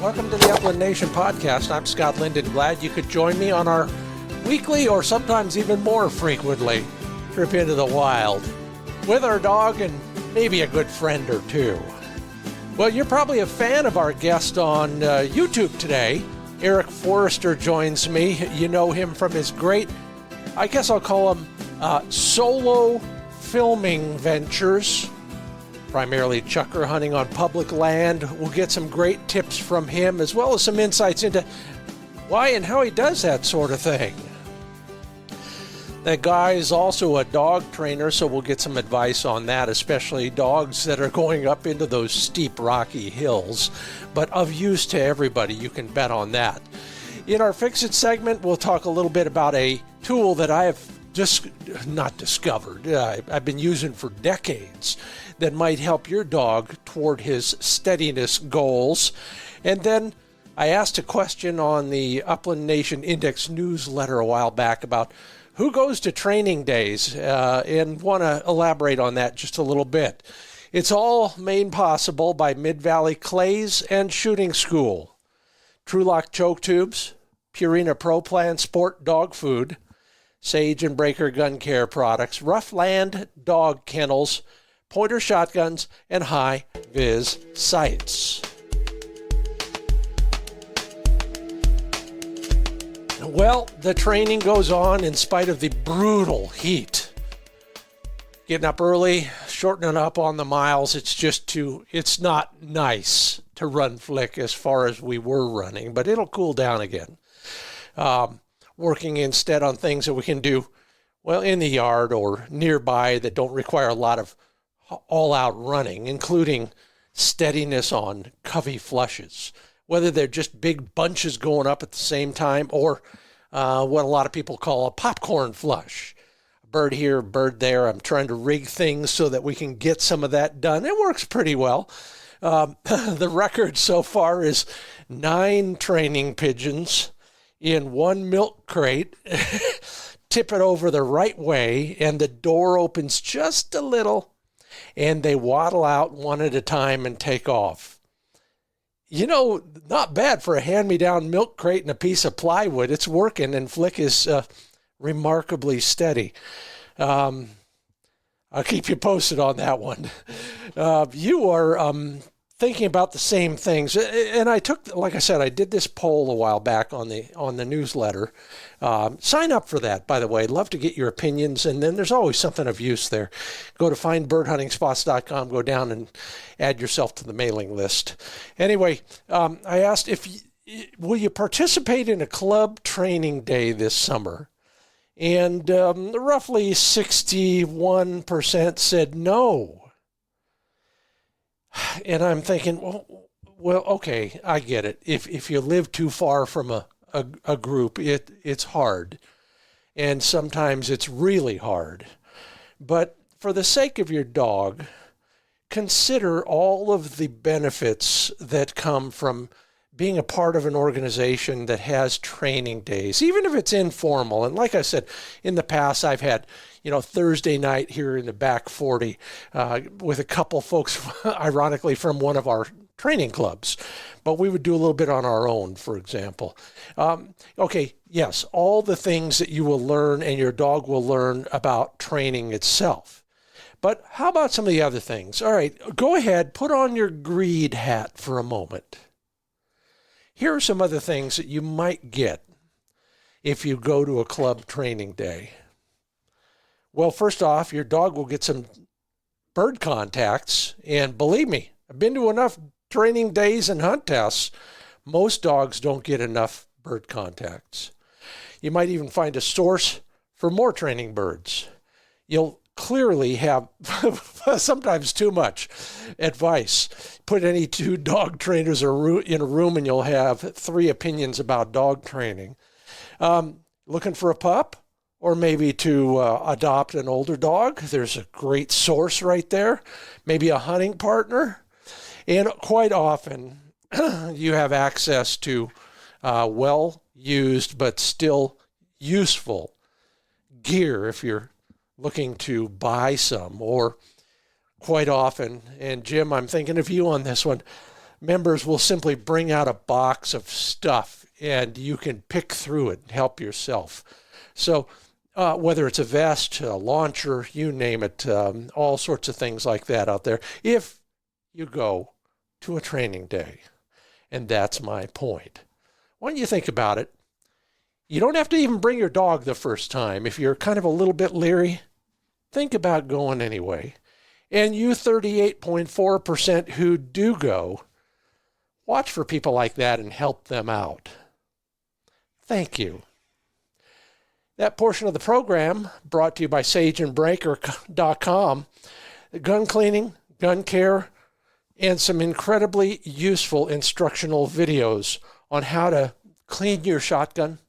Welcome to the Upland Nation podcast. I'm Scott Linden. Glad you could join me on our weekly or sometimes even more frequently trip into the wild with our dog and maybe a good friend or two. Well, you're probably a fan of our guest on YouTube today. Eric Forrester joins me. You know him from his great, I guess I'll call him solo filming ventures, primarily chukar hunting on public land. We'll get some great tips from him, as well as some insights into why and how he does that sort of thing. That guy is also a dog trainer, so we'll get some advice on that, especially dogs that are going up into those steep, rocky hills. But of use to everybody, you can bet on that. In our Fix It segment, we'll talk a little bit about a tool that I have just not discovered. I've been using for decades that might help your dog toward his steadiness goals. And then I asked a question on the Upland Nation Index newsletter a while back about who goes to training days, and want to elaborate on that just a little bit. It's all made possible by Mid-Valley Clays and Shooting School, TrulockChokes tubes, Purina Pro Plan Sport dog food, Sage and Breaker gun care products, RuffLand dog kennels, pointer shotguns, and HiViz sights. Well, the training goes on in spite of the brutal heat. Getting up early, shortening up on the miles, it's not nice to run flick as far as we were running, but it'll cool down again. Working instead on things that we can do, well, in the yard or nearby that don't require a lot of all-out running, including steadiness on covey flushes, whether they're just big bunches going up at the same time or what a lot of people call a popcorn flush. A bird here, a bird there. I'm trying to rig things so that we can get some of that done. It works pretty well. The record so far is 9 training pigeons in 1 milk crate. Tip it over the right way, and the door opens just a little, and they waddle out one at a time and take off. You know, not bad for a hand-me-down milk crate and a piece of plywood. It's working, and Flick is remarkably steady. I'll keep you posted on that one. You are thinking about the same things, and I took, like I said, I did this poll a while back on the newsletter. Sign up for that, by the way. Love to get your opinions, and then there's always something of use there. Go to findbirdhuntingspots.com, go down and add yourself to the mailing list. Anyway, I asked will you participate in a club training day this summer? And roughly 61% said no. And I'm thinking, well, okay, I get it. If you live too far from a group, it's hard. And sometimes it's really hard. But for the sake of your dog, consider all of the benefits that come from being a part of an organization that has training days, even if it's informal. And like I said, in the past, I've had, Thursday night here in the back 40 with a couple folks, ironically, from one of our training clubs. But we would do a little bit on our own, for example. Okay, yes, all the things that you will learn and your dog will learn about training itself. But how about some of the other things? All right, go ahead, put on your greed hat for a moment. Here are some other things that you might get if you go to a club training day. Well, first off, your dog will get some bird contacts. And believe me, I've been to enough training days and hunt tests. Most dogs don't get enough bird contacts. You might even find a source for more training birds. You'll clearly have sometimes too much advice. Put any 2 dog trainers in a room and you'll have 3 opinions about dog training. Looking for a pup or maybe to adopt an older dog? There's a great source right there. Maybe a hunting partner. And quite often you have access to well-used but still useful gear if you're looking to buy some, or quite often, and Jim, I'm thinking of you on this one, members will simply bring out a box of stuff and you can pick through it and help yourself. So whether it's a vest, a launcher, you name it, all sorts of things like that out there, if you go to a training day. And that's my point. When you think about it, you don't have to even bring your dog the first time. If you're kind of a little bit leery, think about going anyway. And you 38.4% who do go, watch for people like that and help them out. Thank you. That portion of the program brought to you by sageandbreaker.com. Gun cleaning, gun care, and some incredibly useful instructional videos on how to clean your shotgun.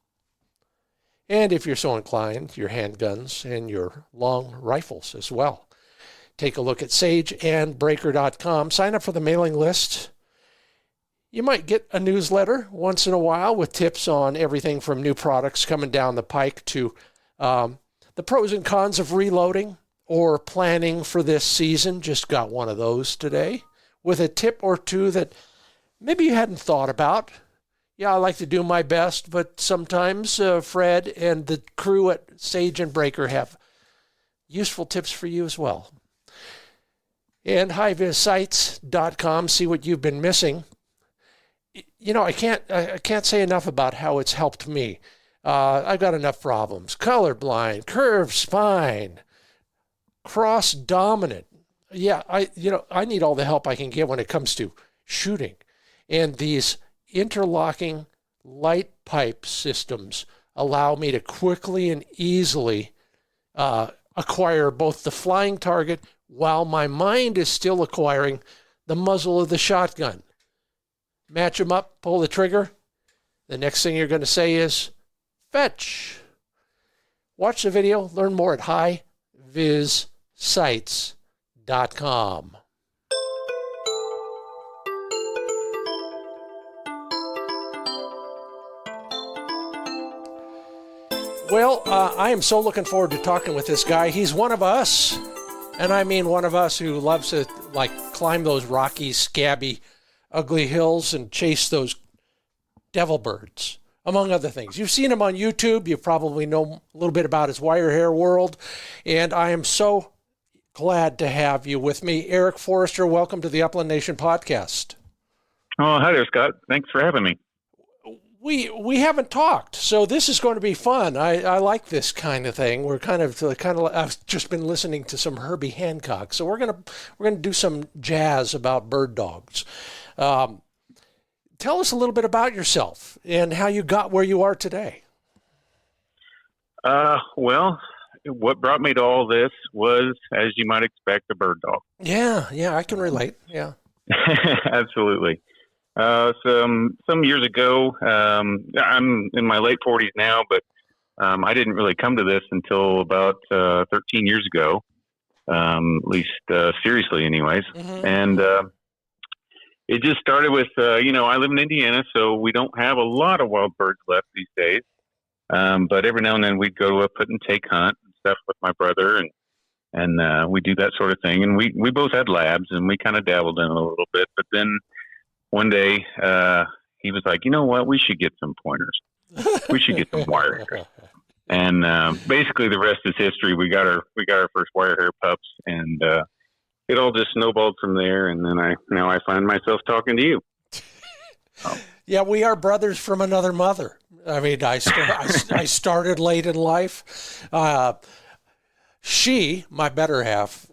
And if you're so inclined, your handguns and your long rifles as well. Take a look at sageandbreaker.com. Sign up for the mailing list. You might get a newsletter once in a while with tips on everything from new products coming down the pike to the pros and cons of reloading or planning for this season. Just got one of those today with a tip or two that maybe you hadn't thought about. Yeah, I like to do my best, but sometimes Fred and the crew at Sage and Breaker have useful tips for you as well. And HiVizSites.com, see what you've been missing. You know, I can't say enough about how it's helped me. I've got enough problems. Colorblind, curved spine, cross dominant. Yeah, I need all the help I can get when it comes to shooting. And these interlocking light pipe systems allow me to quickly and easily acquire both the flying target while my mind is still acquiring the muzzle of the shotgun. Match them up, pull the trigger. The next thing you're going to say is, fetch. Watch the video, learn more at HiVizSites.com. Well, I am so looking forward to talking with this guy. He's one of us, and I mean one of us who loves to climb those rocky, scabby, ugly hills and chase those devil birds, among other things. You've seen him on YouTube. You probably know a little bit about his wire hair world, and I am so glad to have you with me. Eric Forrester, welcome to the Upland Nation podcast. Oh, hi there, Scott. Thanks for having me. We haven't talked, so this is going to be fun. I like this kind of thing. We're kind of I've just been listening to some Herbie Hancock, so we're gonna do some jazz about bird dogs. Tell us a little bit about yourself and how you got where you are today. Well, what brought me to all this was, as you might expect, a bird dog. Yeah, I can relate. Yeah, absolutely. Some years ago, I'm in my late 40s now, but I didn't really come to this until about 13 years ago, at least seriously anyways. Mm-hmm. And it just started with, I live in Indiana, so we don't have a lot of wild birds left these days. But every now and then we'd go to a put and take hunt and stuff with my brother, and we do that sort of thing. And we both had labs, and we kind of dabbled in it a little bit, but then one day, he was like, you know what? We should get some pointers. We should get some wire hairs. And basically, the rest is history. We got our first wire hair pups, and it all just snowballed from there. And then now I find myself talking to you. Yeah, we are brothers from another mother. I mean, I started late in life. She, my better half,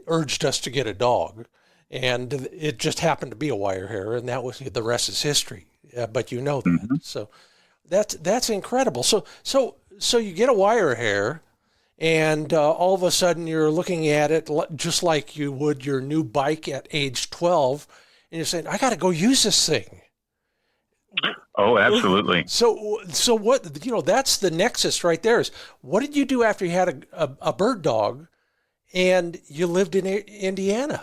urged us to get a dog. And it just happened to be a wire hair, and that was the rest is history. But you know that, mm-hmm. So that's incredible. So you get a wire hair, and all of a sudden you're looking at it just like you would your new bike at age 12, and you're saying, "I got to go use this thing." Oh, absolutely. So what? That's the nexus right there. Is what did you do after you had a bird dog, and you lived in Indiana?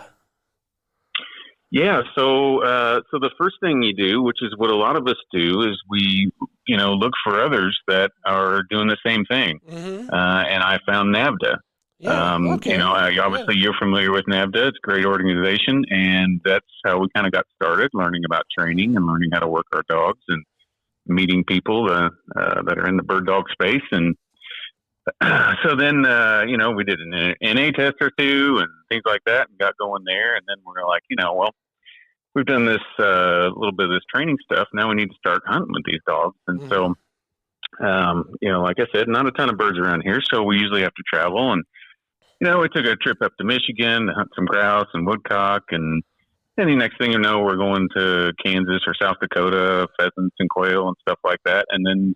Yeah, so the first thing you do, which is what a lot of us do, is we, look for others that are doing the same thing. Mm-hmm. And I found NAVDA. Yeah. Okay. Obviously you're familiar with NAVDA. It's a great organization, and that's how we kind of got started, learning about training and learning how to work our dogs and meeting people that are in the bird dog space. And so then, we did an NA test or two and things like that, and got going there. And then we're like, well, we've done this little bit of this training stuff. Now we need to start hunting with these dogs. And so, like I said, not a ton of birds around here, so we usually have to travel. And we took a trip up to Michigan to hunt some grouse and woodcock, and then the next thing you know, we're going to Kansas or South Dakota, pheasants and quail and stuff like that. And then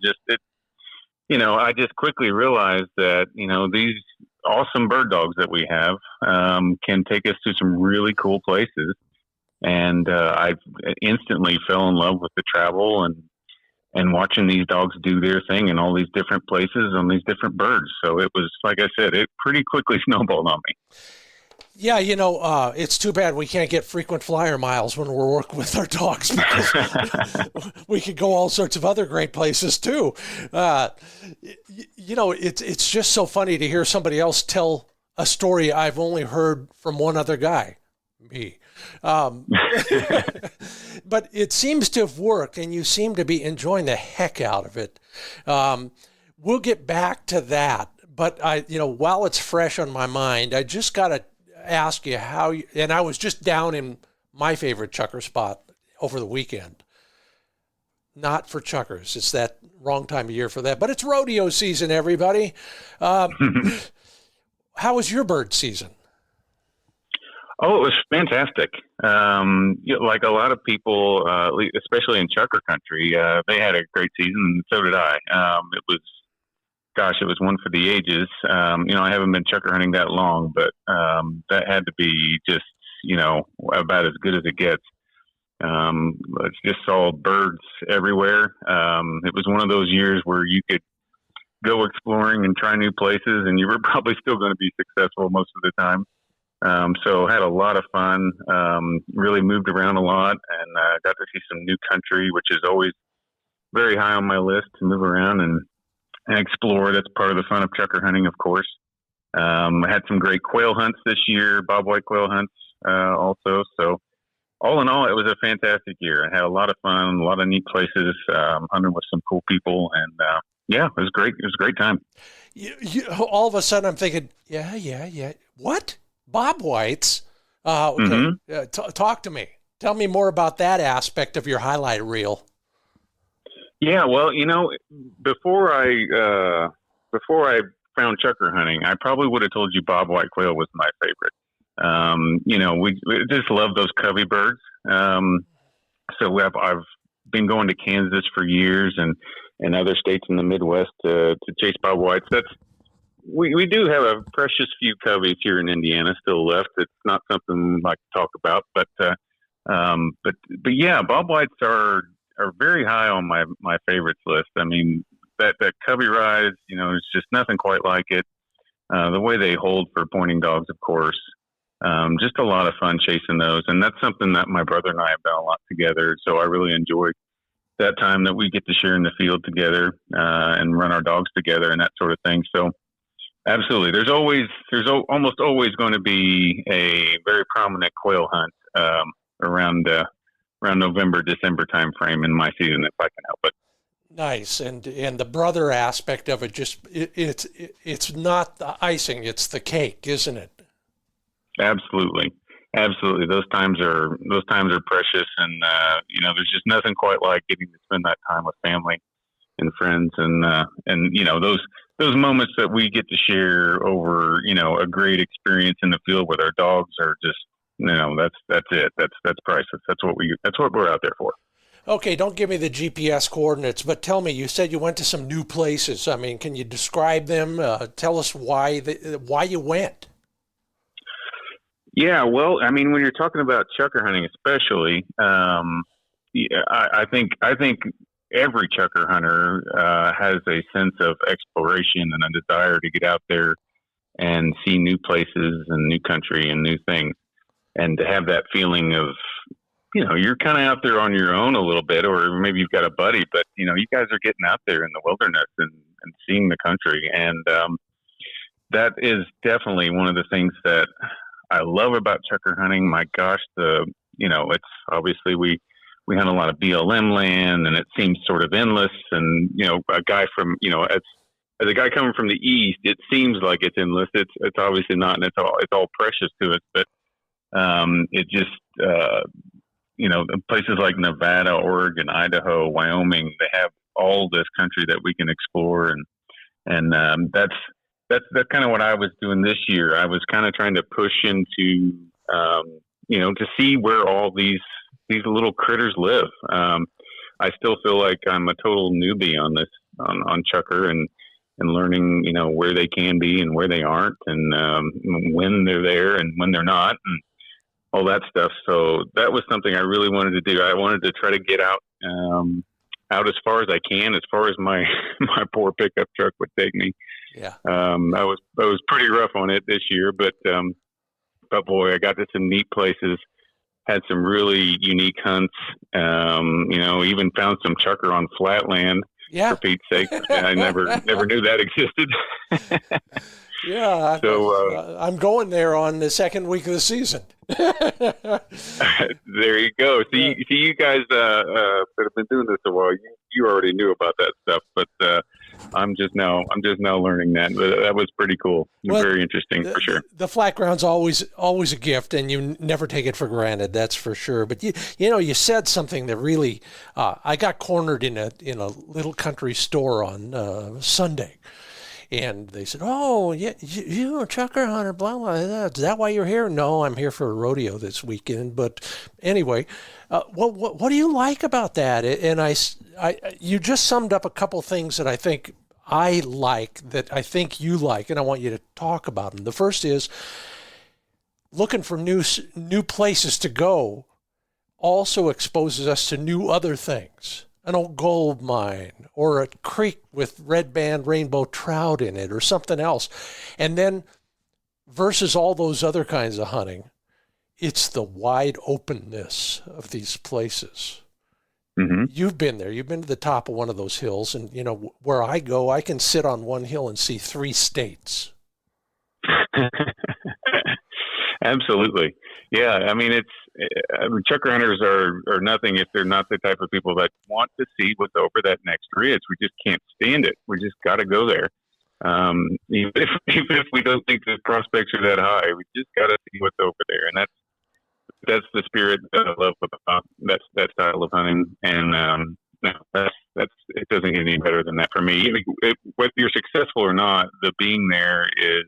I just quickly realized that, these awesome bird dogs that we have can take us to some really cool places. And I instantly fell in love with the travel and watching these dogs do their thing in all these different places on these different birds. So it was, like I said, it pretty quickly snowballed on me. Yeah, it's too bad we can't get frequent flyer miles when we're working with our dogs, because we could go all sorts of other great places too. It's just so funny to hear somebody else tell a story I've only heard from one other guy, me. But it seems to have worked, and you seem to be enjoying the heck out of it. We'll get back to that, but while it's fresh on my mind, I just got to ask you and I was just down in my favorite chukker spot over the weekend. Not for chukkers. It's that wrong time of year for that, but it's rodeo season, everybody. How was your bird season? Oh, it was fantastic. Like a lot of people, especially in chukker country, they had a great season, and so did I. It was one for the ages. I haven't been chukker hunting that long, but that had to be just, about as good as it gets. Just saw birds everywhere. It was one of those years where you could go exploring and try new places, and you were probably still going to be successful most of the time. So had a lot of fun, really moved around a lot, and got to see some new country, which is always very high on my list to move around and explore. That's part of the fun of chukker hunting, of course. I had some great quail hunts this year, bobwhite quail hunts also. So all in all, it was a fantastic year. I had a lot of fun, a lot of neat places, hunting with some cool people, and it was great. It was a great time. All of a sudden, I'm thinking, yeah. What? Bobwhites? Okay. Talk to me. Tell me more about that aspect of your highlight reel. Yeah, well, before I found chukker hunting, I probably would have told you bobwhite quail was my favorite. We just love those covey birds. So I've been going to Kansas for years and other states in the Midwest to chase bobwhites. We do have a precious few coveys here in Indiana still left. It's not something I like to talk about, but yeah, bobwhites are very high on my favorites list. I mean, that covey rise, it's just nothing quite like it. The way they hold for pointing dogs, of course, just a lot of fun chasing those. And that's something that my brother and I have done a lot together. So I really enjoy that time that we get to share in the field together, and run our dogs together and that sort of thing. So absolutely. There's almost always going to be a very prominent quail hunt, around November, December time frame in my season, if I can help it. Nice. And the brother aspect of it, it's not the icing, it's the cake, isn't it? Absolutely. Those times are precious, and there's just nothing quite like getting to spend that time with family and friends, and those moments that we get to share over a great experience in the field with our dogs are just that's it. That's priceless. That's what we're out there for. Okay, don't give me the GPS coordinates, but tell me, you said you went to some new places. I mean, can you describe them? Tell us why you went. Yeah, well, I mean, when you're talking about chukker hunting, especially, I think every chukker hunter has a sense of exploration and a desire to get out there and see new places and new country and new things, and to have that feeling of, you're kind of out there on your own a little bit, or maybe you've got a buddy, but you guys are getting out there in the wilderness and seeing the country. And that is definitely one of the things that I love about chukar hunting. My gosh, it's obviously we hunt a lot of BLM land, and it seems sort of endless. And a guy from as a guy coming from the east, it seems like it's endless. It's obviously not, and it's all precious to us. But it just places like Nevada, Oregon, Idaho, Wyoming, they have all this country that we can explore, and that's kind of what I was doing this year. I was kind of trying to push into to see where all these little critters live. I still feel like I'm a total newbie on this on chukar and learning where they can be and where they aren't, and when they're there and when they're not, and all that stuff. So that was something I really wanted to do. I wanted to try to get out as far as I can, as far as my poor pickup truck would take me. Yeah. I was pretty rough on it this year, but boy, I got to some neat places, had some really unique hunts. Even found some chukar on flatland. Yeah. For Pete's sake, I never knew that existed. Yeah. So I'm going there on the second week of the season. There you go. See, you guys that have been doing this a while, you already knew about that stuff, but I'm just now learning that. That was pretty cool. Well, very interesting for sure. The flat ground's always a gift, and you never take it for granted. That's for sure. But you said something that really I got cornered in a little country store on Sunday. And they said, "Oh, yeah, you're a chukar hunter, blah, blah, blah. Is that why you're here?" "No, I'm here for a rodeo this weekend." But anyway, what do you like about that? And you just summed up a couple things that I think I like, that I think you like, and I want you to talk about them. The first is looking for new places to go also exposes us to new other things. An old gold mine or a creek with red band rainbow trout in it or something else. And then versus all those other kinds of hunting, it's the wide openness of these places. Mm-hmm. You've been there. You've been to the top of one of those hills, and where I go, I can sit on one hill and see 3 states. Absolutely. Yeah. I mean, chukar hunters are nothing if they're not the type of people that want to see what's over that next ridge. We just can't stand it. We just got to go there. Even if we don't think the prospects are that high, we just got to see what's over there. And that's the spirit that I love about that style of hunting. And it doesn't get any better than that for me. Whether you're successful or not, the being there is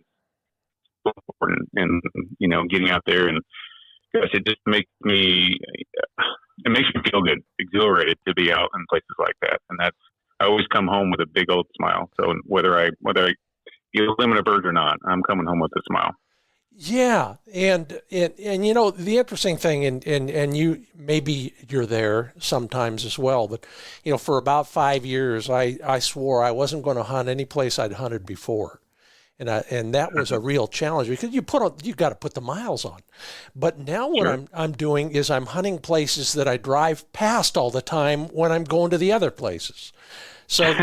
important, and getting out there, and gosh, it just makes me feel good, exhilarated to be out in places like that. And I always come home with a big old smile. So whether I get a limit of birds or not, I'm coming home with a smile. Yeah. And the interesting thing, and you, maybe you're there sometimes as well, but for about 5 years, I swore I wasn't going to hunt any place I'd hunted before. And that was a real challenge, because you got to put the miles on. But now what I'm doing is I'm hunting places that I drive past all the time when I'm going to the other places. So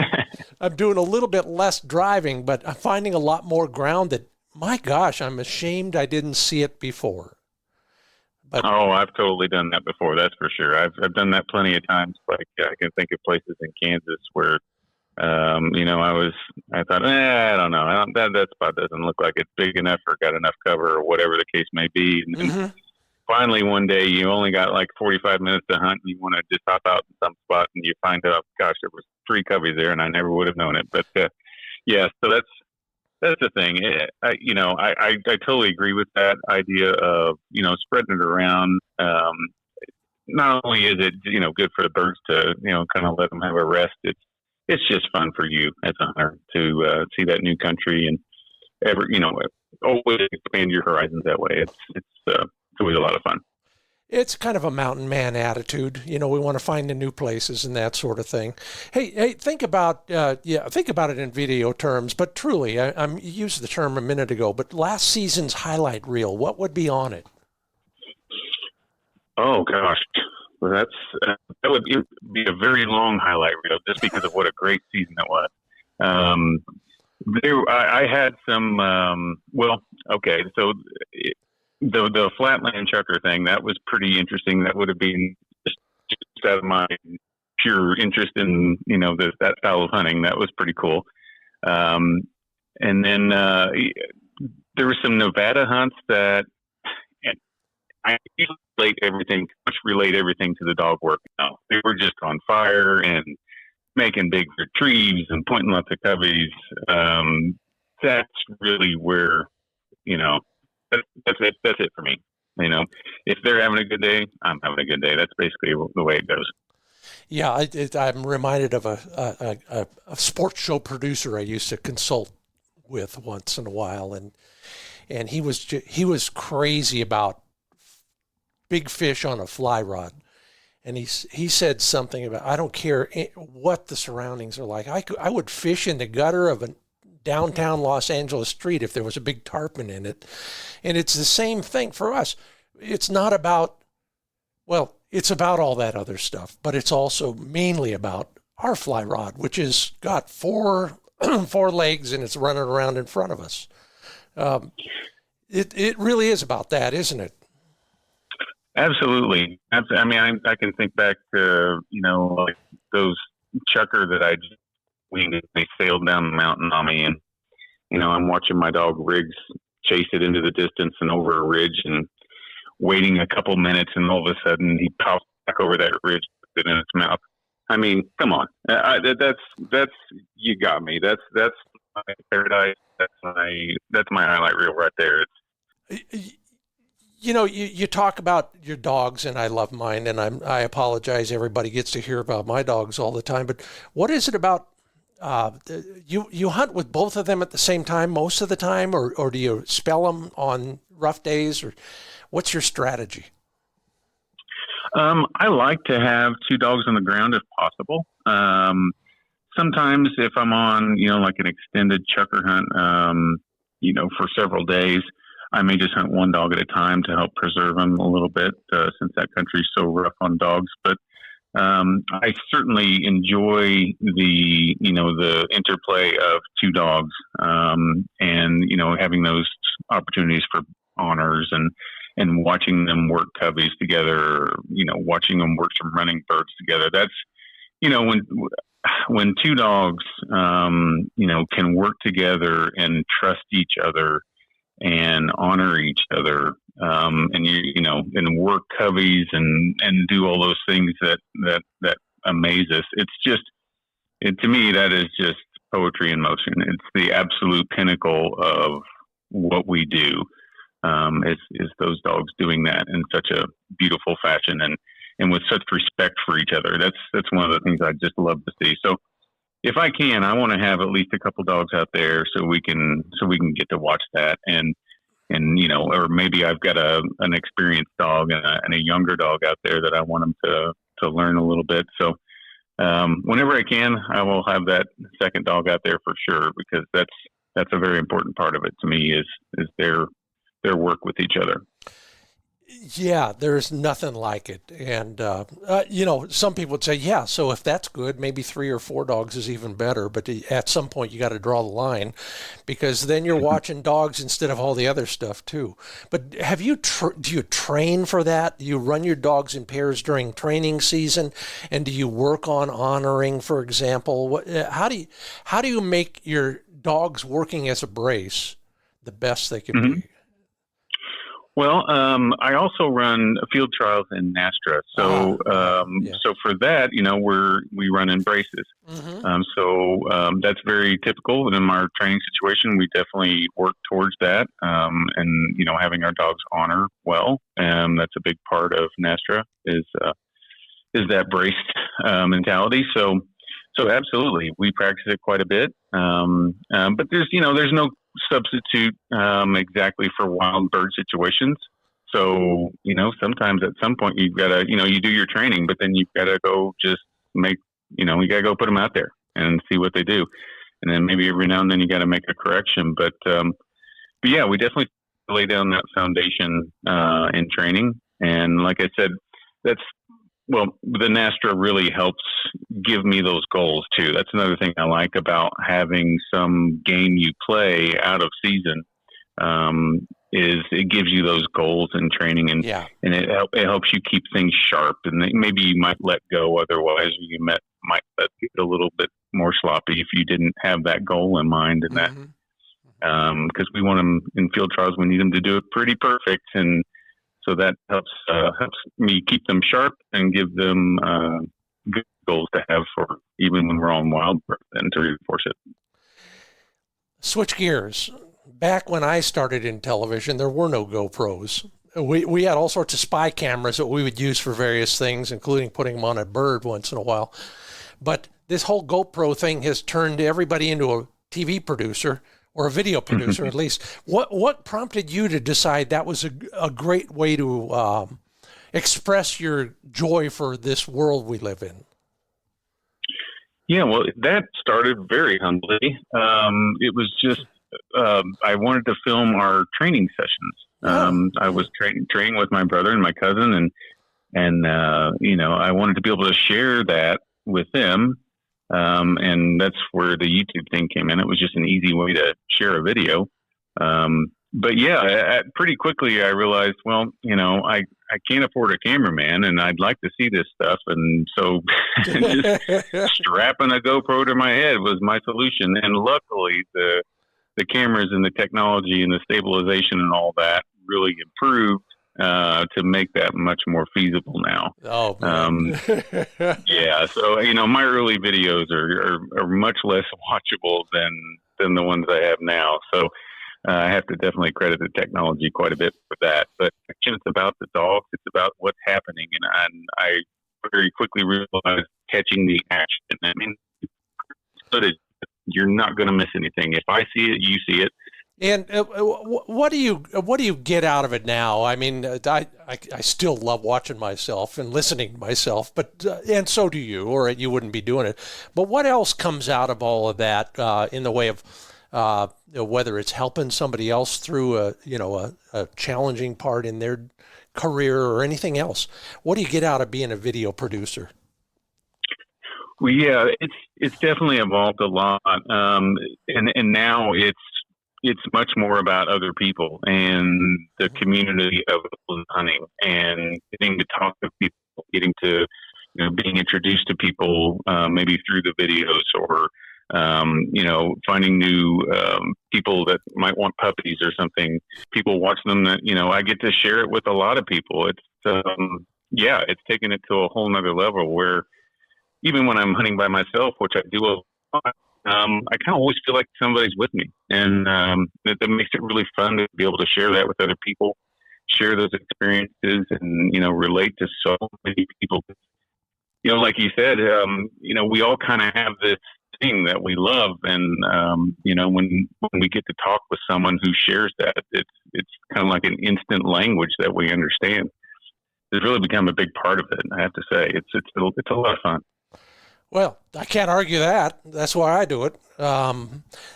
I'm doing a little bit less driving, but I'm finding a lot more ground that, my gosh, I'm ashamed I didn't see it before. But, I've totally done that before. That's for sure. I've done that plenty of times. Like I can think of places in Kansas where I thought, I don't know. That spot doesn't look like it's big enough or got enough cover or whatever the case may be. And then finally one day you only got like 45 minutes to hunt, and you want to just hop out in some spot, and you find out, gosh, there was 3 coveys there and I never would have known it. But yeah, so that's the thing. I totally agree with that idea of, spreading it around. Not only is it, good for the birds to, kind of let them have a rest, it's just fun for you as a hunter to see that new country and always expand your horizons that way. It's always a lot of fun. It's kind of a mountain man attitude. We want to find the new places and that sort of thing. Hey, think about it in video terms, but truly, I used the term a minute ago, but last season's highlight reel, what would be on it? Oh gosh. Well, that would be a very long highlight reel, just because of what a great season it was. I had some. Well, okay, so the flatland chucker thing, that was pretty interesting. That would have been just out of my pure interest in that style of hunting. That was pretty cool. And then there were some Nevada hunts that I relate everything to the dog work. Now they were just on fire and making big retrieves and pointing lots of coveys. That's really where that's it for me. If they're having a good day, I'm having a good day. That's basically the way it goes. Yeah, I'm reminded of a sports show producer I used to consult with once in a while, and he was crazy about big fish on a fly rod, and he said something about, I don't care what the surroundings are like. I would fish in the gutter of a downtown Los Angeles street if there was a big tarpon in it, and it's the same thing for us. It's not about, well, it's about all that other stuff, but it's also mainly about our fly rod, which has got four legs and it's running around in front of us. It really is about that, isn't it? Absolutely. I mean, I can think back to, like those chucker that I just winged. They sailed down the mountain on me, and, I'm watching my dog Riggs chase it into the distance and over a ridge, and waiting a couple minutes, and all of a sudden he pops back over that ridge with it in its mouth. I mean, come on. That's you got me. That's my paradise. That's my highlight reel right there. You talk about your dogs, and I love mine, and I apologize. Everybody gets to hear about my dogs all the time, but what is it about you hunt with both of them at the same time most of the time, or do you spell them on rough days, or what's your strategy? I like to have two dogs on the ground if possible. Sometimes if I'm on, like an extended chucker hunt, for several days, I may just hunt one dog at a time to help preserve them a little bit, since that country's so rough on dogs. But I certainly enjoy the interplay of two dogs, and having those opportunities for honors and watching them work coveys together, watching them work some running birds together. That's, when two dogs, can work together and trust each other and honor each other, and work coveys and do all those things that amaze us. To me, that is just poetry in motion. It's the absolute pinnacle of what we do. Is those dogs doing that in such a beautiful fashion and with such respect for each other. That's one of the things I just love to see. So if I can, I want to have at least a couple dogs out there so we can get to watch that, and or maybe I've got an experienced dog and a younger dog out there that I want them to learn a little bit. So whenever I can, I will have that second dog out there for sure, because that's a very important part of it to me is their work with each other. Yeah, there's nothing like it. And, some people would say, yeah, so if that's good, maybe 3 or 4 dogs is even better. But at some point, you got to draw the line, because then you're watching dogs instead of all the other stuff, too. But do you train for that? Do you run your dogs in pairs during training season? And do you work on honoring, for example? How do you make your dogs working as a brace the best they can be? Well, I also run field trials in NASTRA. So, so for that, we run in braces. Mm-hmm. That's very typical. And in our training situation, we definitely work towards that. And, having our dogs honor well. That's a big part of NASTRA is that braced, mentality. So absolutely, we practice it quite a bit. But there's no substitute exactly for wild bird situations. So, sometimes at some point you've got to, you do your training, but then you've got to go just you got to go put them out there and see what they do. And then maybe every now and then you got to make a correction. But yeah, we definitely lay down that foundation in training. And like I said, that's well, the Nastra really helps give me those goals too. That's another thing I like about having some game you play out of season. Is it gives you those goals in training, and it helps you keep things sharp. And maybe you might let go otherwise. You might let get a little bit more sloppy if you didn't have that goal in mind. And that because we want them in field trials, we need them to do it pretty perfect, and so that helps me keep them sharp and give them good goals to have for even when we're on wild and to reinforce it. Switch gears. Back when I started in television, there were no GoPros. We had all sorts of spy cameras that we would use for various things, including putting them on a bird once in a while. But this whole GoPro thing has turned everybody into a TV producer or a video producer, at least. What prompted you to decide that was a great way to express your joy for this world we live in? Yeah, well, that started very humbly. It was just I wanted to film our training sessions. I was training with my brother and my cousin, and I wanted to be able to share that with them. And that's where the YouTube thing came in. It was just an easy way to share a video. But yeah, pretty quickly I realized, well, I can't afford a cameraman, and I'd like to see this stuff. And so just strapping a GoPro to my head was my solution. And luckily the cameras and the technology and the stabilization and all that really improved to make that much more feasible now. Oh, yeah. So, my early videos are much less watchable than the ones I have now. So I have to definitely credit the technology quite a bit for that. But it's about the dogs. It's about what's happening. And I very quickly realized catching the action. I mean, footage, you're not going to miss anything. If I see it, you see it. And what do you get out of it now? I mean, I still love watching myself and listening to myself, but and so do you, or you wouldn't be doing it. But what else comes out of all of that in the way of whether it's helping somebody else through a challenging part in their career or anything else? What do you get out of being a video producer? Well, yeah, it's definitely evolved a lot, and now it's much more about other people and the community of hunting and getting to talk to people, getting to being introduced to people maybe through the videos or finding new people that might want puppies or something. People watch them that I get to share it with a lot of people. It's it's taken it to a whole nother level where even when I'm hunting by myself, which I do a lot, I kind of always feel like somebody's with me, and that makes it really fun to be able to share that with other people, share those experiences, and relate to so many people. Like you said, we all kind of have this thing that we love, and when we get to talk with someone who shares that, it's kind of like an instant language that we understand. It's really become a big part of it. I have to say, it's a lot of fun. Well, I can't argue that. That's why I do it.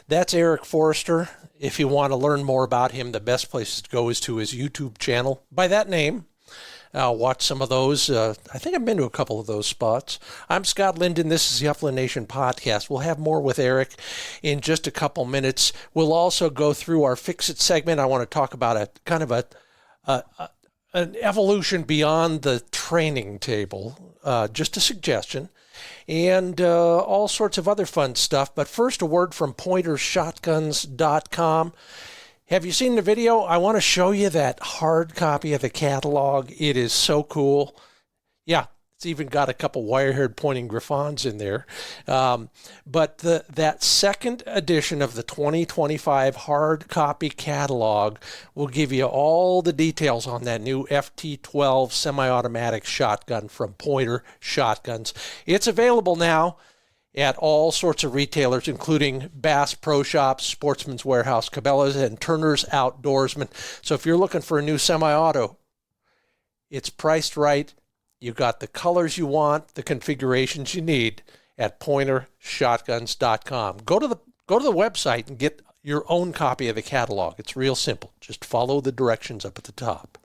That's Eric Forrester. If you want to learn more about him, the best place to go is to his YouTube channel by that name. Watch some of those. I think I've been to a couple of those spots. I'm Scott Linden. This is the RuffLand Nation podcast. We'll have more with Eric in just a couple minutes. We'll also go through our Fix It segment. I want to talk about an evolution beyond the training table, just a suggestion, and all sorts of other fun stuff. But first, a word from pointershotguns.com. Have you seen the video? I want to show you that hard copy of the catalog. It is so cool. Yeah, it's even got a couple wire-haired pointing griffons in there. But that second edition of the 2025 hard copy catalog will give you all the details on that new FT12 semi-automatic shotgun from Pointer Shotguns. It's available now at all sorts of retailers, including Bass Pro Shops, Sportsman's Warehouse, Cabela's, and Turner's Outdoorsman. So if you're looking for a new semi-auto, it's priced right. You got the colors you want, the configurations you need at pointershotguns.com. Go to the website and get your own copy of the catalog. It's real simple. Just follow the directions up at the top.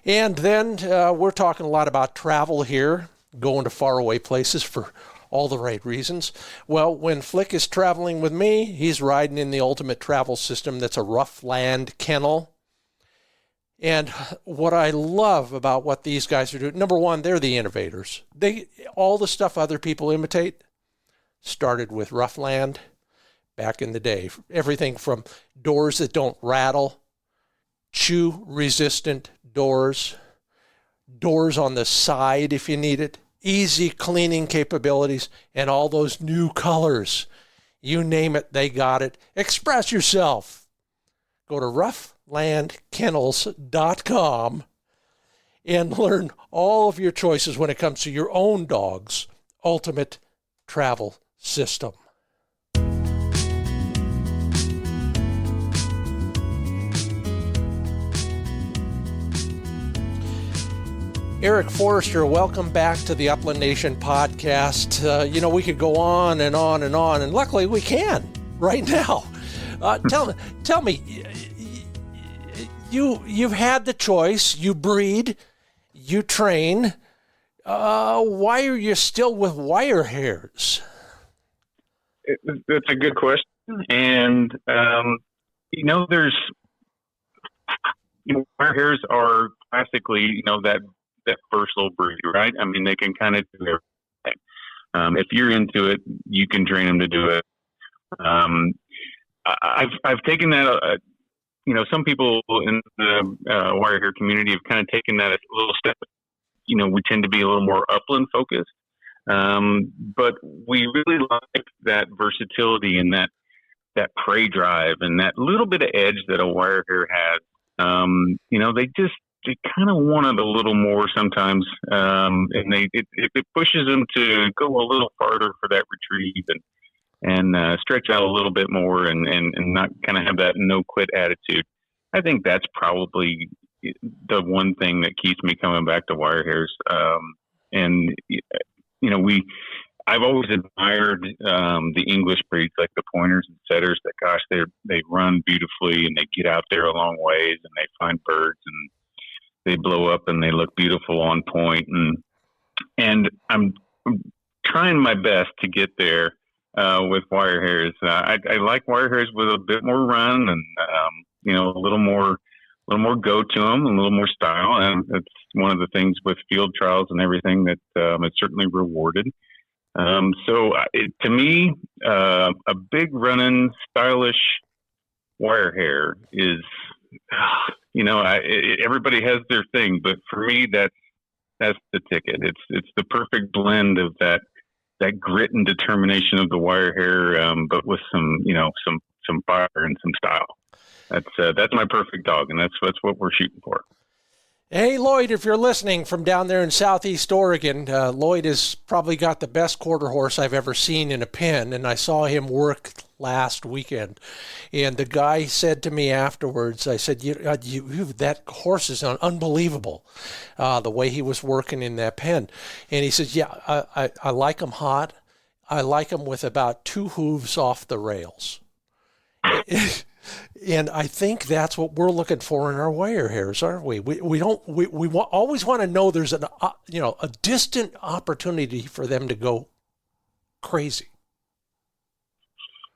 And then we're talking a lot about travel here, going to faraway places for all the right reasons. Well, when Flick is traveling with me, he's riding in the ultimate travel system that's a RuffLand Kennel. And what I love about what these guys are doing, number one, they're the innovators. All the stuff other people imitate started with RuffLand back in the day. Everything from doors that don't rattle, chew-resistant doors, doors on the side if you need it, easy cleaning capabilities, and all those new colors. You name it, they got it. Express yourself. Go to RuffLandKennels.com and learn all of your choices when it comes to your own dog's ultimate travel system. Eric Forrester, welcome back to the Upland Nation podcast. We could go on and on and on, and luckily we can right now. Tell me, you've had the choice. You breed, you train. Why are you still with wire hairs? That's a good question, and wire hairs are classically, that versatile breed, right? I mean, they can kind of do everything. If you're into it, you can train them to do it. I've taken that. Some people in the wire hair community have kind of taken that a little step. We tend to be a little more upland focused, but we really like that versatility and that prey drive and that little bit of edge that a wire hair has. They kind of want it a little more sometimes, and it pushes them to go a little farther for that retrieve and stretch out a little bit more and not kind of have that no quit attitude. I think that's probably the one thing that keeps me coming back to wire hairs. I've always admired the English breeds like the pointers and setters that, gosh, they run beautifully and they get out there a long ways and they find birds and they blow up and they look beautiful on point. And I'm trying my best to get there with wire hairs. I like wire hairs with a bit more run and a little more go to them, a little more style. And it's one of the things with field trials and everything that it's certainly rewarded. To me, a big running stylish wire hair is, everybody has their thing, but for me, that's the ticket. It's the perfect blend of that grit and determination of the wire hair, but with some fire and some style. That's my perfect dog, and that's what we're shooting for. Hey, Lloyd, if you're listening from down there in Southeast Oregon, Lloyd has probably got the best quarter horse I've ever seen in a pen, and I saw him work last weekend. And the guy said to me afterwards, I said, that horse is unbelievable, the way he was working in that pen. And he says, yeah, I like him hot. I like him with about 2 hooves off the rails. And I think that's what we're looking for in our wire hairs, aren't we? We always want to know there's a distant opportunity for them to go crazy.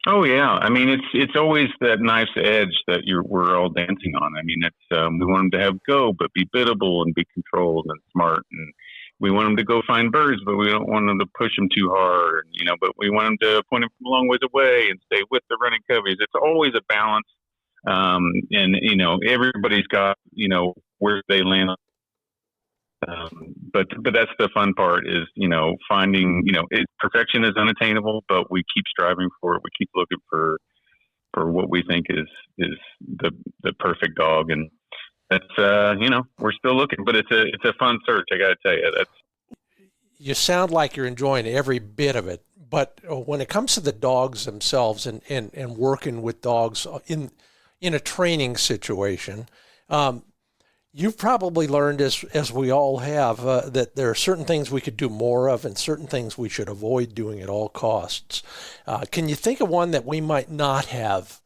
Oh yeah, I mean it's always that knife's edge that we're all dancing on. I mean we want them to have go, but be biddable and be controlled and smart, and we want them to go find birds, but we don't want them to push them too hard, but we want them to point them from a long ways away and stay with the running coveys. It's always a balance. Everybody's got, where they land. But that's the fun part is, finding, perfection is unattainable, but we keep striving for it. We keep looking for what we think is the perfect dog. And that's, we're still looking, but it's a fun search. I got to tell you, you sound like you're enjoying every bit of it, but when it comes to the dogs themselves and working with dogs in a training situation, you've probably learned, as we all have, that there are certain things we could do more of and certain things we should avoid doing at all costs. Can you think of one that we might not have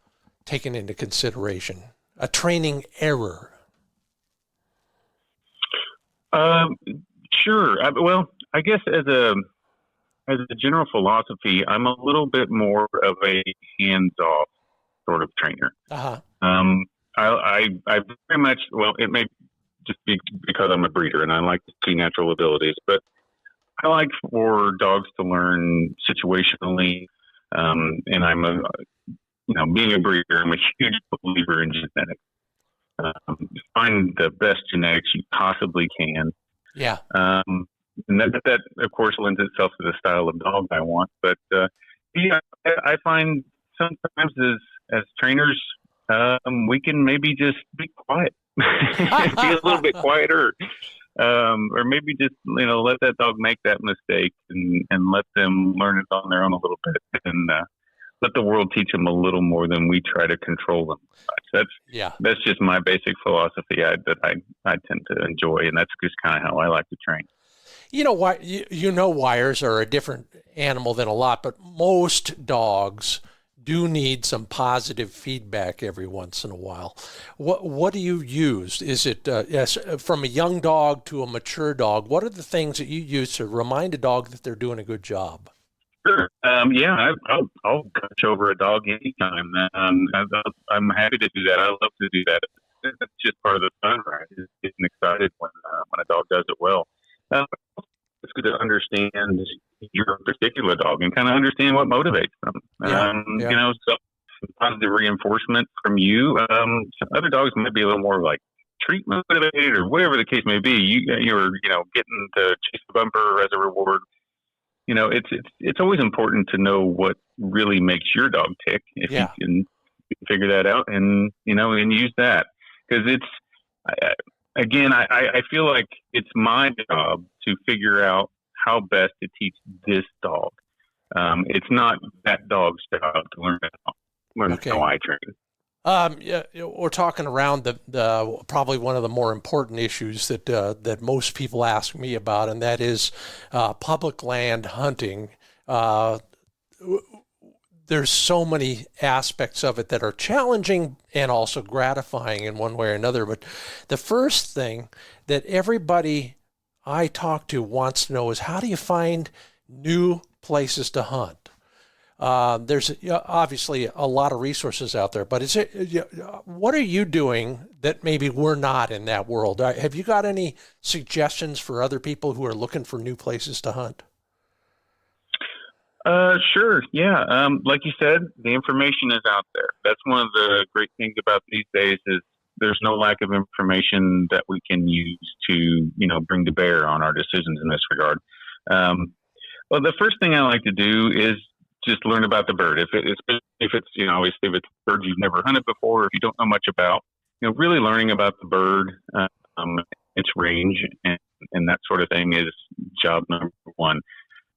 taken into consideration? A training error? Um, sure. Well, I guess as a general philosophy, I'm a little bit more of a hands-off sort of trainer. Uh-huh. I very much, well, it may just be because I'm a breeder and I like to see natural abilities, but I like for dogs to learn situationally. And being a breeder, I'm a huge believer in genetics. Find the best genetics you possibly can. Yeah. And that of course lends itself to the style of dog I want. But I find sometimes as trainers, we can maybe just be quiet, be a little bit quieter, or maybe just let that dog make that mistake and let them learn it on their own a little bit, and let the world teach them a little more than we try to control them. That's just my basic philosophy that I tend to enjoy, and that's just kind of how I like to train. Wires are a different animal than a lot, but most dogs do need some positive feedback every once in a while. What do you use? Is it from a young dog to a mature dog? What are the things that you use to remind a dog that they're doing a good job? Sure. I'll coach over a dog anytime. I'm happy to do that. I love to do that. It's just part of the fun, right? It's getting excited when a dog does it well. It's good to understand your particular dog and kind of understand what motivates them. Some positive reinforcement from you. Some other dogs might be a little more like treat motivated or whatever the case may be. You're getting to chase the bumper as a reward. It's always important to know what really makes your dog tick if you can figure that out and use that, because I feel like it's my job to figure out how best to teach this dog. It's not that dog's job to learn how I train. We're talking around the probably one of the more important issues that most people ask me about, and that is public land hunting. There's so many aspects of it that are challenging and also gratifying in one way or another. But the first thing that everybody I talk to wants to know is, how do you find new places to hunt? There's obviously a lot of resources out there, but what are you doing that maybe we're not in that world? Have you got any suggestions for other people who are looking for new places to hunt? Sure. Yeah. Like you said, the information is out there. That's one of the great things about these days is there's no lack of information that we can use to, bring to bear on our decisions in this regard. Well, the first thing I like to do is just learn about the bird. If it's obviously if it's a bird you've never hunted before, or if you don't know much about, really learning about the bird, its range and that sort of thing is job number one.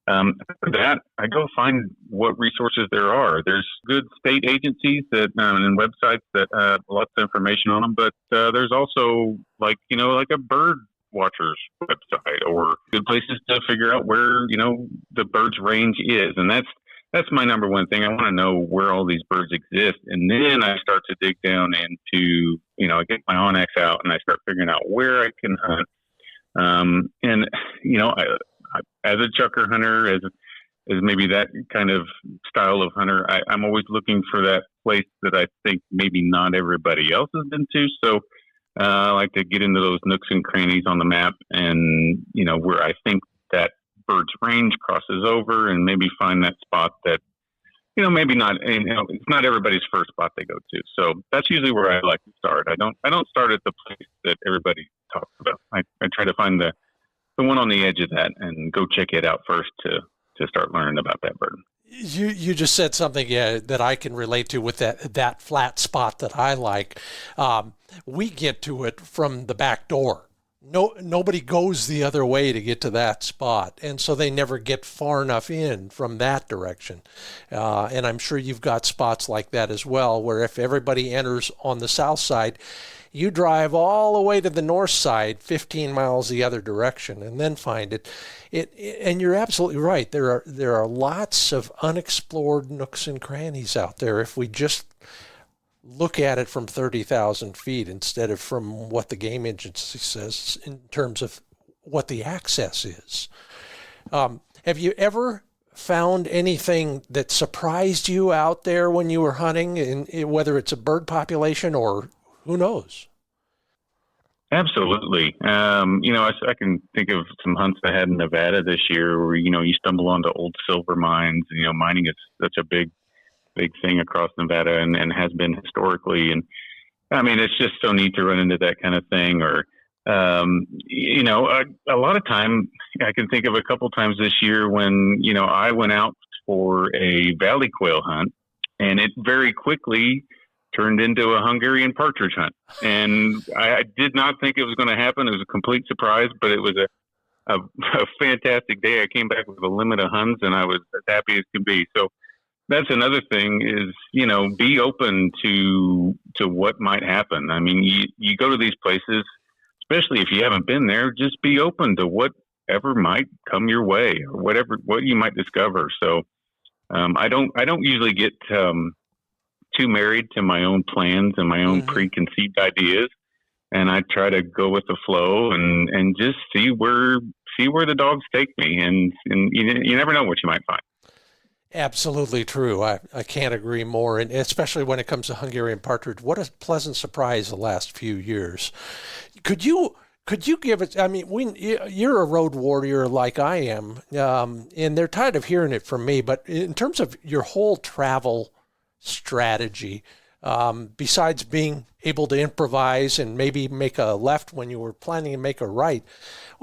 After that, I go find what resources there are. There's good state agencies and websites that have lots of information on them, but there's also like a bird watcher's website or good places to figure out where, the bird's range is. And that's my number one thing. I want to know where all these birds exist. And then I start to dig down into, I get my Onyx out and I start figuring out where I can hunt. As a chukker hunter, as maybe that kind of style of hunter, I'm always looking for that place that I think maybe not everybody else has been to. So I like to get into those nooks and crannies on the map and, where I think that bird's range crosses over and maybe find that spot that, maybe not, it's not everybody's first spot they go to. So that's usually where I like to start. I don't start at the place that everybody talks about. I try to find the one on the edge of that and go check it out first to start learning about that bird. You just said something that I can relate to with that flat spot that I like. We get to it from the back door. Nobody goes the other way to get to that spot, and so they never get far enough in from that direction. And I'm sure you've got spots like that as well, where if everybody enters on the south side, you drive all the way to the north side, 15 miles the other direction, and then find it. And you're absolutely right. There are lots of unexplored nooks and crannies out there if we just look at it from 30,000 feet instead of from what the game agency says in terms of what the access is. Have you ever found anything that surprised you out there when you were hunting, whether it's a bird population or who knows? Absolutely. I can think of some hunts I had in Nevada this year where, you stumble onto old silver mines. Mining is such a big thing across Nevada and has been historically. And I mean, it's just so neat to run into that kind of thing. Or, a lot of time, I can think of a couple times this year when, I went out for a valley quail hunt, and it very quickly turned into a Hungarian partridge hunt. And I did not think it was going to happen. It was a complete surprise, but it was a fantastic day. I came back with a limit of hunts, and I was as happy as could be. So that's another thing is, be open to what might happen. I mean, you go to these places, especially if you haven't been there, just be open to whatever might come your way or what you might discover. So I don't usually get too married to my own plans and my own preconceived ideas, and I try to go with the flow and just see where the dogs take me, and you never know what you might find. Absolutely true. I can't agree more, and especially when it comes to Hungarian partridge. What a pleasant surprise the last few years. Could you give it? I mean, you're a road warrior like I am, and they're tired of hearing it from me. But in terms of your whole travel strategy, besides being able to improvise and maybe make a left when you were planning to make a right,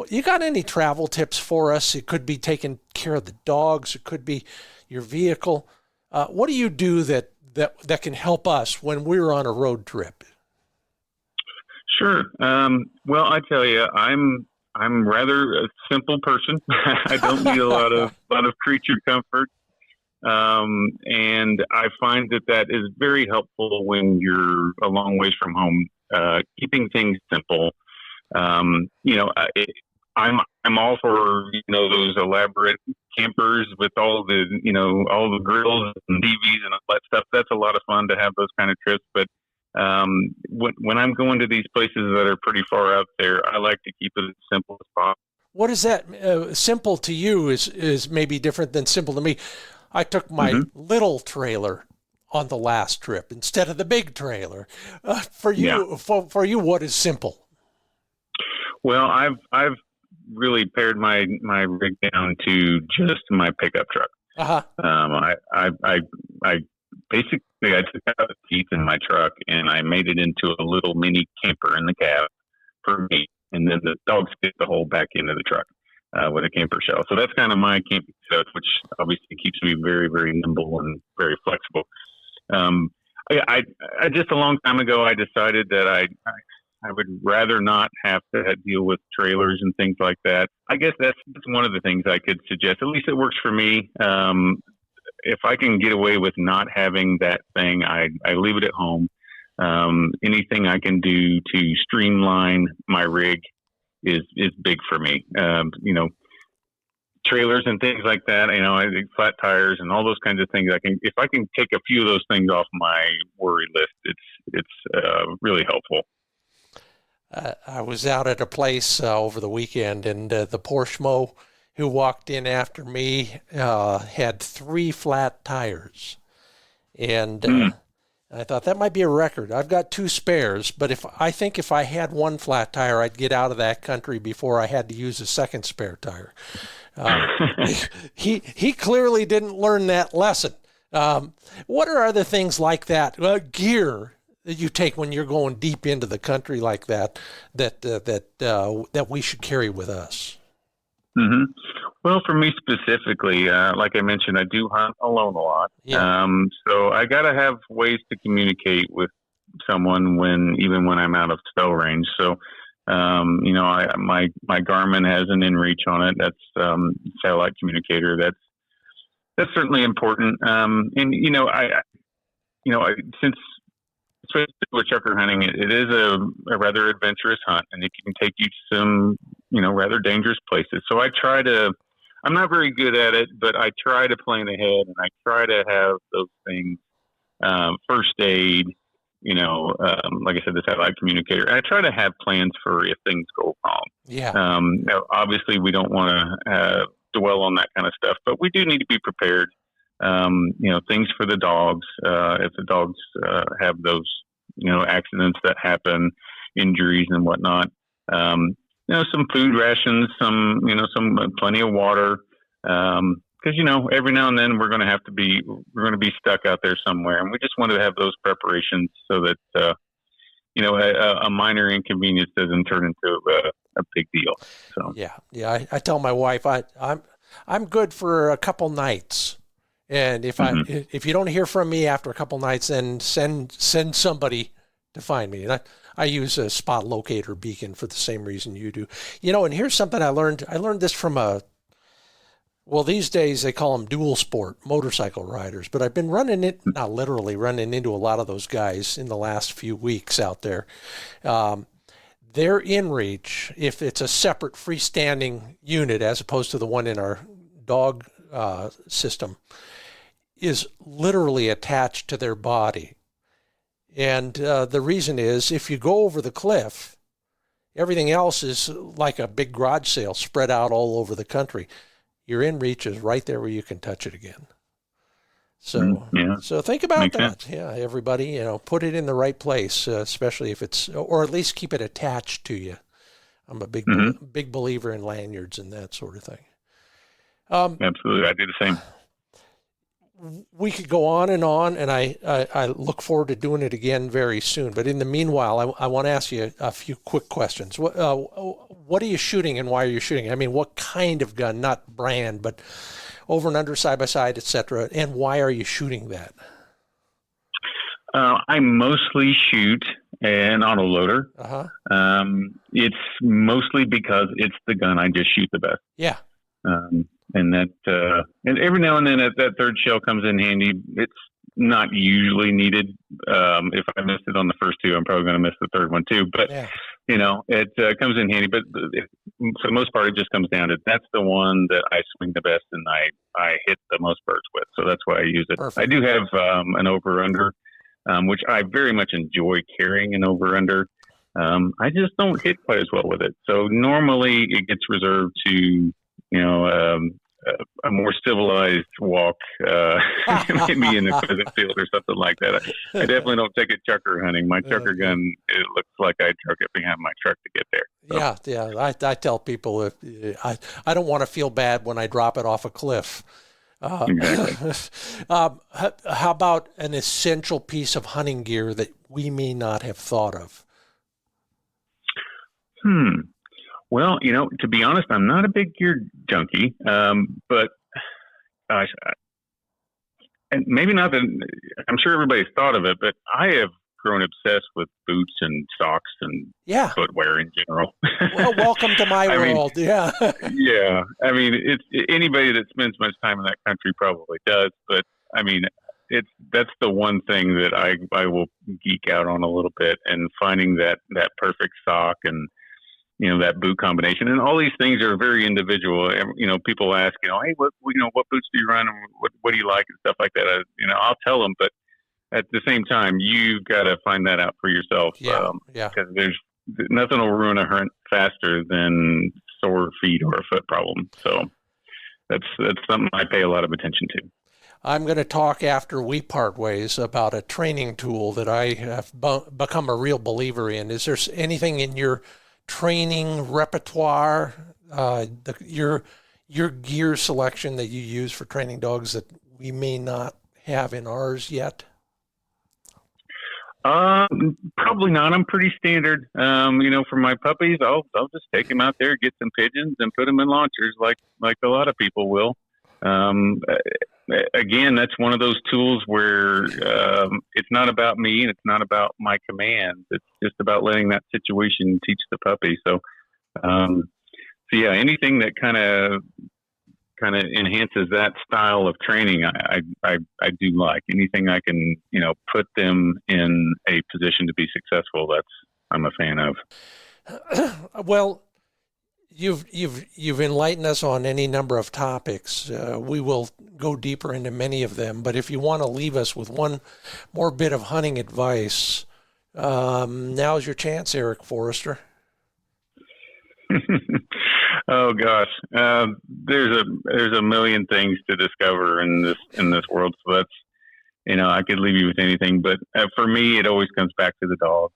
you got any travel tips for us? It could be taking care of the dogs. It could be your vehicle. What do you do that can help us when we're on a road trip? Sure. Well, I tell you, I'm rather a simple person. I don't need a lot of creature comfort. And I find that is very helpful when you're a long ways from home, keeping things simple. I'm all for, those elaborate campers with all the grills and TVs and all that stuff. That's a lot of fun to have those kind of trips. But when I'm going to these places that are pretty far out there, I like to keep it as simple as possible. What is that? Simple to you is maybe different than simple to me. I took my little trailer on the last trip instead of the big trailer. For you, what is simple? Well, I've really pared my rig down to just my pickup truck. I basically I took out the seats in my truck and I made it into a little mini camper in the cab for me, and then the dogs fit the whole back end of the truck with a camper shell. So that's kind of my camping setup, which obviously keeps me very, very nimble and very flexible. I just a long time ago I decided that I would rather not have to deal with trailers and things like that. I guess that's one of the things I could suggest. At least it works for me. If I can get away with not having that thing, I leave it at home. Anything I can do to streamline my rig is big for me. Trailers and things like that, I think flat tires and all those kinds of things. If I can take a few of those things off my worry list, it's really helpful. I was out at a place over the weekend, and the Porsche Mo who walked in after me had 3 flat tires. And I thought that might be a record. I've got 2 spares, but if I had 1 flat tire, I'd get out of that country before I had to use a second spare tire. He clearly didn't learn that lesson. What are other things like that? Gear that you take when you're going deep into the country like that we should carry with us? Mm-hmm. Well, for me specifically, like I mentioned, I do hunt alone a lot. Yeah. So I got to have ways to communicate with someone even when I'm out of spell range. So, my Garmin has an inReach on it. That's satellite communicator. That's certainly important. Since especially with chucker hunting, it is a rather adventurous hunt, and it can take you to some, rather dangerous places. So I'm not very good at it, but I try to plan ahead, and I try to have those things, first aid, like I said, the satellite communicator. I try to have plans for if things go wrong. Yeah. Obviously, we don't want to dwell on that kind of stuff, but we do need to be prepared. Things for the dogs. If the dogs have those, accidents that happen, injuries and whatnot. Some food rations, some plenty of water. Because every now and then we're going to be stuck out there somewhere, and we just wanted to have those preparations so that a minor inconvenience doesn't turn into a big deal. So yeah. I tell my wife I'm good for a couple nights, and if you don't hear from me after a couple nights, then send somebody to find me. And I use a spot locator beacon for the same reason you do. And here's something I learned. I learned this from these days they call them dual sport motorcycle riders, but I've been not literally running into a lot of those guys in the last few weeks out there. Their inReach, if it's a separate freestanding unit as opposed to the one in our dog system, is literally attached to their body. And the reason is if you go over the cliff, everything else is like a big garage sale spread out all over the country. Your inReach is right there where you can touch it again. So, So think about Makes that. sense. Yeah, everybody, put it in the right place, especially if it's, or at least keep it attached to you. I'm a big believer in lanyards and that sort of thing. Absolutely, I do the same. We could go on, and I look forward to doing it again very soon. But in the meanwhile, I want to ask you a few quick questions. What are you shooting, and why are you shooting? I mean, what kind of gun, not brand, but over and under, side by side, etc. And why are you shooting that? I mostly shoot an autoloader. It's mostly because it's the gun I just shoot the best. Yeah. And every now and then that third shell comes in handy. It's not usually needed. If I missed it on the first two, I'm probably going to miss the third one too. But it comes in handy. But for the most part, it just comes down to that's the one that I swing the best and I hit the most birds with. So that's why I use it. Perfect. I do have an over/under, which I very much enjoy carrying an over/under. I just don't hit quite as well with it. So normally it gets reserved to a more civilized walk, maybe in a pleasant field or something like that. I definitely don't take it chucker hunting. My chucker gun, it looks like I truck it behind my truck to get there. So. Yeah. I tell people I don't want to feel bad when I drop it off a cliff. Exactly. How about an essential piece of hunting gear that we may not have thought of? Well, to be honest, I'm not a big gear junkie, but gosh, and maybe not that I'm sure everybody's thought of it, but I have grown obsessed with boots and socks and footwear in general. Well, welcome to my world. Yeah. Yeah. I mean, it's anybody that spends much time in that country probably does, but I mean, that's the one thing that I will geek out on a little bit, and finding that perfect sock and that boot combination, and all these things are very individual. People ask, hey, what boots do you run, and what do you like, and stuff like that. I'll tell them, but at the same time, you've got to find that out for yourself. Because there's nothing will ruin a hunt faster than sore feet or a foot problem. So that's something I pay a lot of attention to. I'm going to talk after we part ways about a training tool that I have become a real believer in. Is there anything in your training repertoire, your gear selection that you use for training dogs that we may not have in ours yet? Probably not. I'm pretty standard. For my puppies, I'll just take them out there, get some pigeons, and put them in launchers like a lot of people will. Again, that's one of those tools where it's not about me and it's not about my commands. It's just about letting that situation teach the puppy. So anything that kind of enhances that style of training, I do like. Anything I can put them in a position to be successful, I'm a fan of. Well, You've enlightened us on any number of topics. We will go deeper into many of them, but if you want to leave us with one more bit of hunting advice, Now's your chance, Eric Forrester. Oh gosh, there's a million things to discover in this world. So that's, I could leave you with anything, but for me, it always comes back to the dog.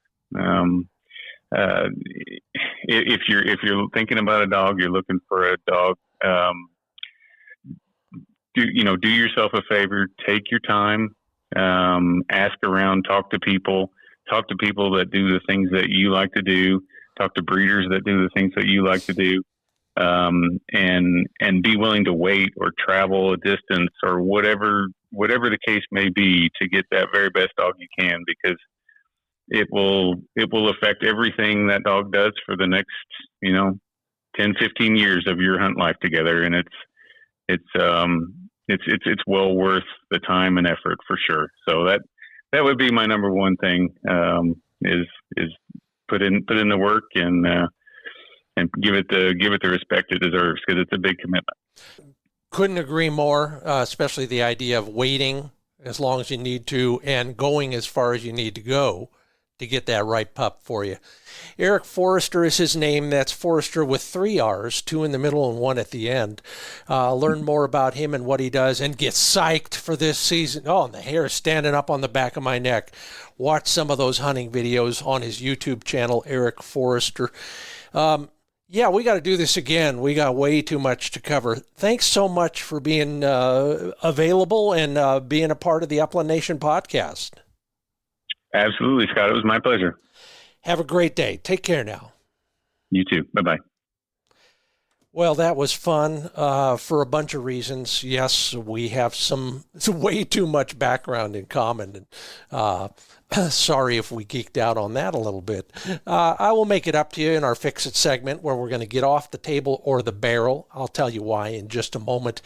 If you're thinking about a dog, you're looking for a dog. Do yourself a favor, take your time, ask around, talk to people that do the things that you like to do, talk to breeders that do the things that you like to do, and be willing to wait or travel a distance or whatever the case may be to get that very best dog you can, because it will affect everything that dog does for the next 10, 15 years of your hunt life together, and it's well worth the time and effort for sure. So that would be my number one thing, is put in the work and give it the respect it deserves, because it's a big commitment. Couldn't agree more, especially the idea of waiting as long as you need to and going as far as you need to go to get that right pup for you. Eric Forrester is his name. That's Forrester with 3 R's, 2 in the middle and 1 at the end. Learn more about him and what he does and get psyched for this season. Oh, and the hair is standing up on the back of my neck. Watch some of those hunting videos on his YouTube channel, Eric Forrester. Yeah, we got to do this again. We got way too much to cover. Thanks so much for being available and being a part of the Upland Nation podcast. Absolutely, Scott. It was my pleasure. Have a great day. Take care now. You too. Bye-bye. Well, that was fun for a bunch of reasons. Yes, we have way too much background in common. And sorry if we geeked out on that a little bit. I will make it up to you in our Fix It segment, where we're going to get off the table or the barrel. I'll tell you why in just a moment.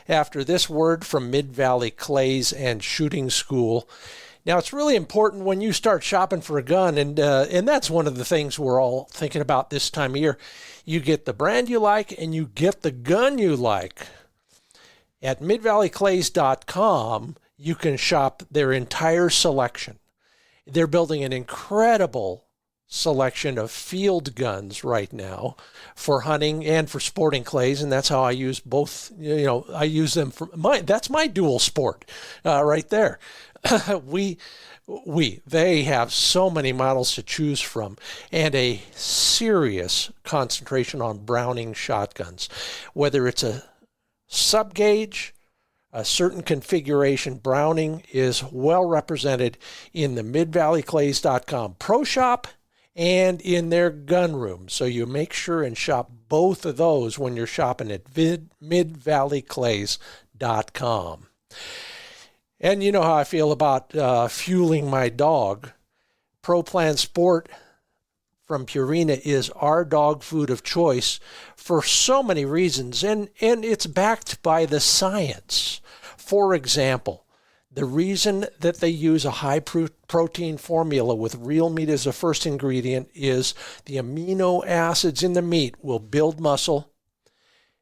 After this word from Mid-Valley Clays and Shooting School. Now, it's really important when you start shopping for a gun, and that's one of the things we're all thinking about this time of year. You get the brand you like, and you get the gun you like. At MidvalleyClays.com, you can shop their entire selection. They're building an incredible selection of field guns right now for hunting and for sporting clays, and that's how I use both. I use them for that's my dual sport right there. They have so many models to choose from, and a serious concentration on Browning shotguns. Whether it's a sub-gauge, a certain configuration, Browning is well represented in the MidvalleyClays.com Pro Shop and in their gun room. So you make sure and shop both of those when you're shopping at MidvalleyClays.com. And you know how I feel about fueling my dog. Pro Plan Sport from Purina is our dog food of choice for so many reasons, and it's backed by the science. For example, the reason that they use a high protein formula with real meat as the first ingredient is the amino acids in the meat will build muscle,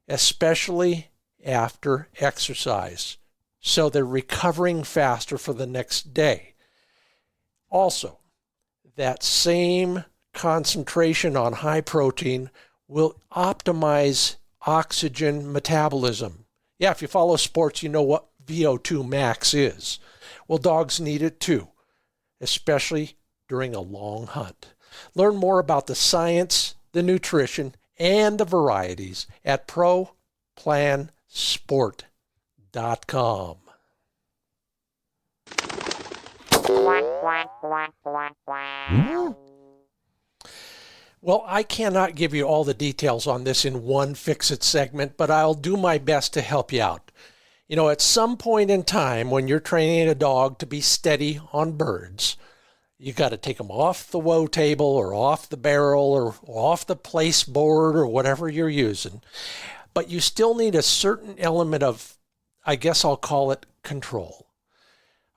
especially after exercise. So they're recovering faster for the next day. Also, that same concentration on high protein will optimize oxygen metabolism. Yeah, if you follow sports, you know what VO2 max is. Well, dogs need it too, especially during a long hunt. Learn more about the science, the nutrition, and the varieties at ProPlanSport.com. Well, I cannot give you all the details on this in one Fix It segment, but I'll do my best to help you out. At some point in time when you're training a dog to be steady on birds, you got to take them off the woe table or off the barrel or off the place board or whatever you're using. But you still need a certain element of, I guess I'll call it, control.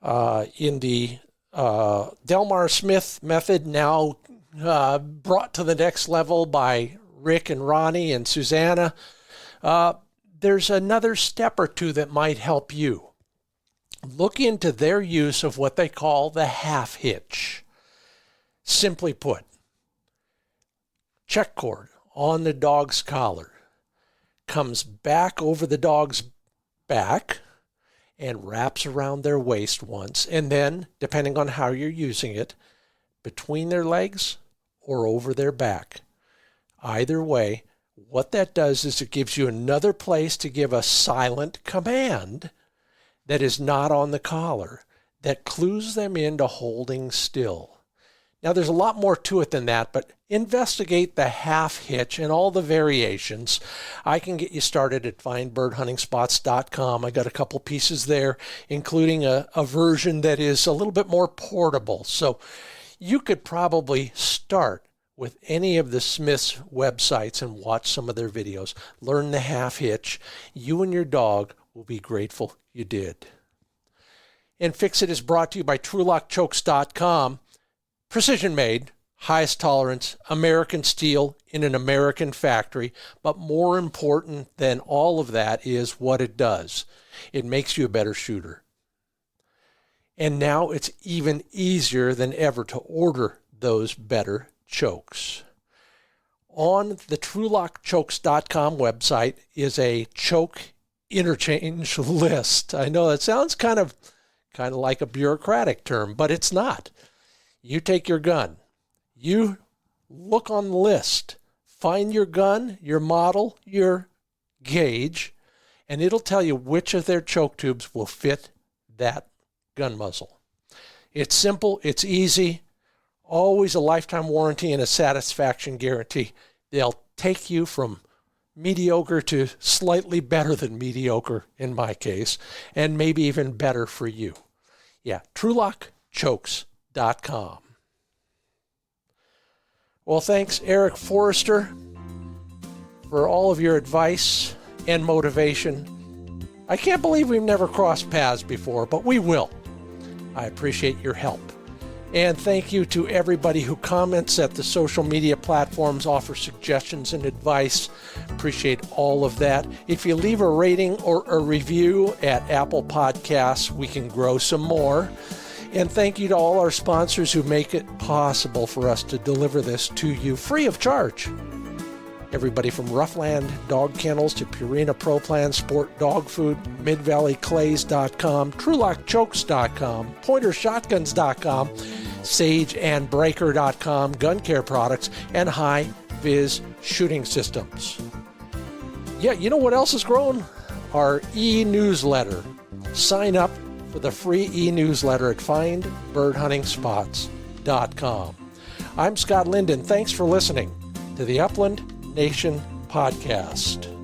In the Delmar Smith method, now brought to the next level by Rick and Ronnie and Susanna, there's another step or two that might help you. Look into their use of what they call the half hitch. Simply put, check cord on the dog's collar comes back over the dog's back and wraps around their waist once, and then, depending on how you're using it, between their legs or over their back. Either way, what that does is it gives you another place to give a silent command that is not on the collar, that clues them into holding still. Now, there's a lot more to it than that, but investigate the half hitch and all the variations. I can get you started at findbirdhuntingspots.com. I got a couple pieces there, including a version that is a little bit more portable. So you could probably start with any of the Smith's websites and watch some of their videos. Learn the half hitch. You and your dog will be grateful you did. And Fix It is brought to you by TrulockChokes.com. Precision made, highest tolerance, American steel in an American factory. But more important than all of that is what it does. It makes you a better shooter. And now it's even easier than ever to order those better chokes. On the TrulockChokes.com website is a choke interchange list. I know that sounds kind of like a bureaucratic term, but it's not. You take your gun, you look on the list, find your gun, your model, your gauge, and it'll tell you which of their choke tubes will fit that gun muzzle. It's simple, it's easy, always a lifetime warranty and a satisfaction guarantee. They'll take you from mediocre to slightly better than mediocre in my case, and maybe even better for you. Yeah, TrulockChokes.com. Well, thanks, Eric Forrester, for all of your advice and motivation. I can't believe we've never crossed paths before, but we will. I appreciate your help. And thank you to everybody who comments at the social media platforms, offers suggestions and advice. Appreciate all of that. If you leave a rating or a review at Apple Podcasts, we can grow some more. And thank you to all our sponsors who make it possible for us to deliver this to you free of charge. Everybody from RuffLand Dog Kennels to Purina Pro Plan Sport Dog Food, MidvalleyClays.com, TrulockChokes.com, PointerShotguns.com, SageAndBreaker.com, Gun Care Products, and HiViz Shooting Systems. Yeah, you know what else is growing? Our e-newsletter. Sign up for the free e-newsletter at findbirdhuntingspots.com. I'm Scott Linden. Thanks for listening to the Upland Nation Podcast.